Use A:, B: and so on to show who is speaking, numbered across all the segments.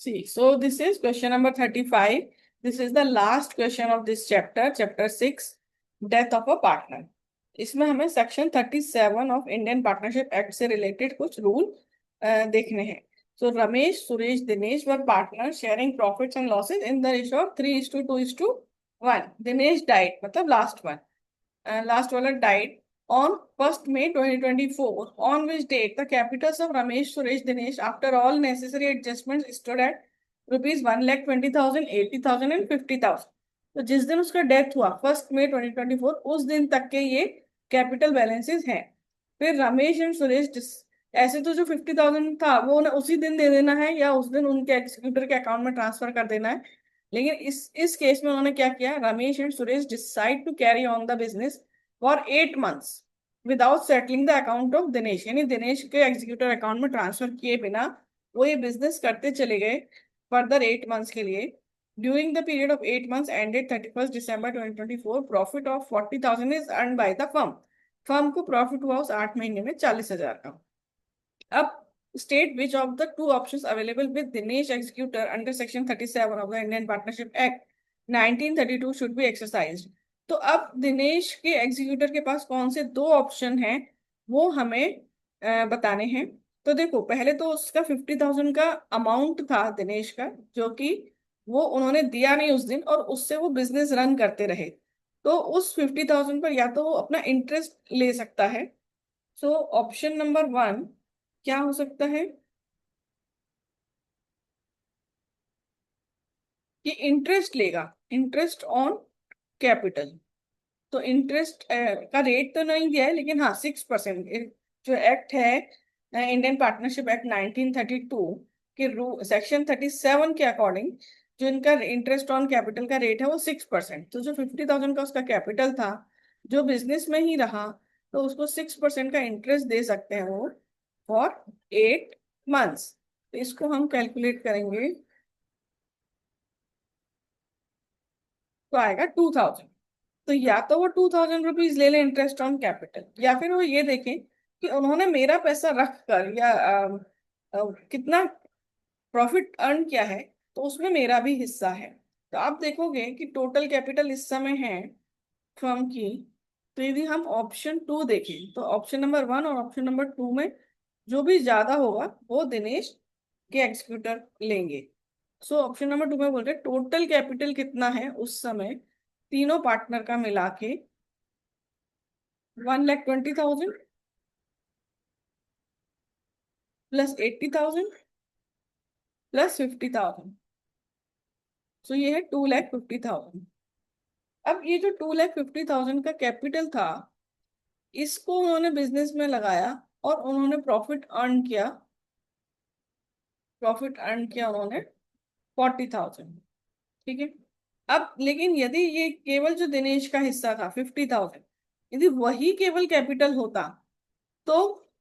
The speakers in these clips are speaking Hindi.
A: See, so this is question number 35. This is the last question of this chapter, chapter 6, death of a partner. इसमें हमें section 37 of Indian partnership act से रिलेटेड कुछ रूल देखने हैं. So Ramesh, Suresh, Dinesh were partner sharing profits and losses in the ratio of 3:2:1. Dinesh died, मतलब लास्ट वन, last वाला died on 1st May 2024, on which date the capitals of Ramesh, Suresh, Dinesh after all necessary adjustments stood at rupees 1,20,000, 80,000 and 50,000. तो जिस दिन उसका डेथ हुआ 1 मई 2024, उस दिन तक के ये कैपिटल बैलेंसेस हैं. फिर रमेश एंड सुरेश ऐसे तो जो 50,000 था वो ना उसी दिन दे देना है या उस दिन उनके एग्जीक्यूटर के अकाउंट में ट्रांसफर कर देना है. लेकिन इस केस में उन्होंने क्या किया, Ramesh and Suresh decide to carry on the business for 8 months without settling the account of Dinesh, यानी दिनेश के एग्जीक्यूटर अकाउंट में ट्रांसफर किए बिना वो ये बिजनेस करते चले गए फर्दर 8 मंथ्स के लिए. During the period of 8 months ended 31 December 2024, profit of 40,000 is earn by the firm. Firm को प्रॉफिट हुआ उस 8 महीने में 40,000 का. अब state which of the two options available with Dinesh executor under section 37 of the Indian Partnership Act 1932 should be exercised. तो अब दिनेश के एग्जीक्यूटर के पास कौन से दो ऑप्शन हैं वो हमें बताने हैं. तो देखो, पहले तो उसका 50,000 का अमाउंट था दिनेश का, जो कि वो उन्होंने दिया नहीं उस दिन, और उससे वो बिजनेस रन करते रहे. तो उस 50,000 पर या तो वो अपना इंटरेस्ट ले सकता है. सो ऑप्शन नंबर 1 क्या हो सकता है कि इंटरेस्ट लेगा, इंटरेस्ट ऑन कैपिटल. तो इंटरेस्ट का रेट तो नहीं दिया है, लेकिन हाँ 6%. जो एक्ट है इंडियन पार्टनरशिप एक्ट 1932 के सेक्शन 37 के अकॉर्डिंग जो इनका इंटरेस्ट ऑन कैपिटल का रेट है वो 6%. तो जो 50,000 का उसका कैपिटल था जो बिजनेस में ही रहा, तो उसको 6% का इंटरेस्ट दे सकते हैं वो फॉर 8 मंथ्स. तो इसको हम कैलकुलेट करेंगे तो आएगा 2,000. तो या तो वो 2,000 रुपीज ले लें इंटरेस्ट ऑन कैपिटल, या फिर वो ये देखें कि उन्होंने मेरा पैसा रख कर या कितना प्रॉफिट अर्न किया है, तो उसमें मेरा भी हिस्सा है. तो आप देखोगे कि टोटल कैपिटल इस समय है फर्म की. तो यदि हम ऑप्शन 2 देखें तो ऑप्शन नंबर 1 और ऑप्शन नंबर 2 में जो भी ज्यादा होगा वो दिनेश के एग्जीक्यूटर लेंगे. सो ऑप्शन नंबर 2 में बोल रहे टोटल कैपिटल कितना है उस समय तीनों पार्टनर का मिला के 1,20,000 प्लस 80,000 प्लस 50,000. सो ये है 2,50,000. अब ये जो 2,50,000 का कैपिटल था इसको उन्होंने बिजनेस में लगाया और उन्होंने प्रॉफिट अर्न किया. प्रॉफिट अर्न किया उन्होंने 40,000. ठीक है. अब लेकिन यदि ये केवल जो दिनेश का हिस्सा था 50,000, यदि वही केवल कैपिटल होता तो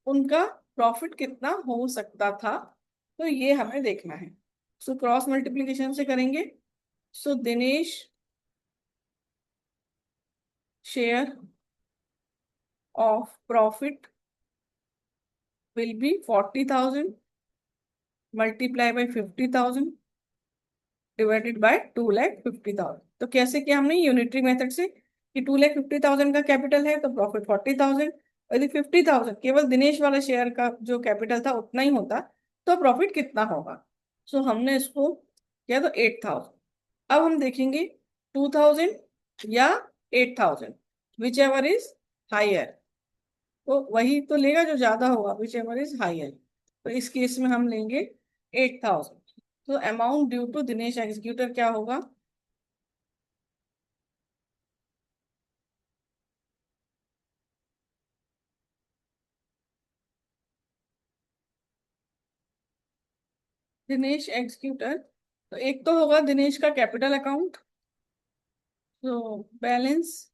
A: उनका प्रॉफिट कितना हो सकता था, तो ये हमें देखना है. सो क्रॉस मल्टीप्लीकेशन से करेंगे. So Dinesh share of profit will be 40,000 multiply by 50,000 divided by 2,50,000. तो कैसे किया हमने यूनिटरी मेथड से कि 2,50,000 का कैपिटल है तो प्रॉफिट 40,000. यदि 50,000 केवल दिनेश वाला शेयर का जो कैपिटल था उतना ही होता तो प्रॉफिट कितना होगा. सो हमने इसको किया तो 8,000. अब हम देखेंगे 2,000 या 8,000, विच एवर इज हायर. तो वही तो लेगा जो ज्यादा होगा, विच एवर इज हायर. तो इस केस में हम लेंगे 8,000. तो amount due to Dinesh executor क्या होगा, दिनेश एग्जीक्यूटर. तो एक तो होगा दिनेश का कैपिटल अकाउंट. तो balance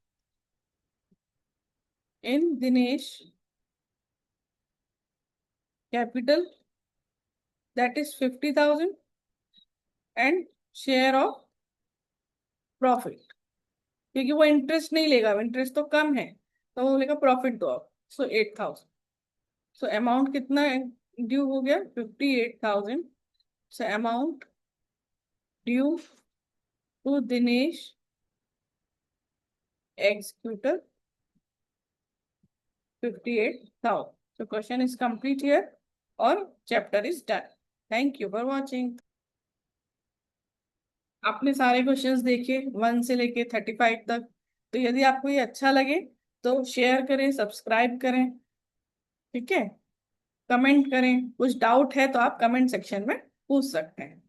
A: in Dinesh capital that is 50,000 and share of profit, क्योंकि वो इंटरेस्ट नहीं लेगा, इंटरेस्ट तो कम है, तो वो लेगा प्रॉफिट दो आप. सो 8,000. सो अमाउंट कितना ड्यू हो गया 58,000. So amount due to Dinesh executed 58,000. So question is complete here or chapter is done. Thank you for watching. आपने सारे क्वेश्चंस देखे 1 से लेके 35 तक। तो यदि आपको ये अच्छा लगे तो शेयर करें, सब्सक्राइब करें, ठीक है। कमेंट करें, कुछ डाउट है तो आप कमेंट सेक्शन में पूछ सकते हैं।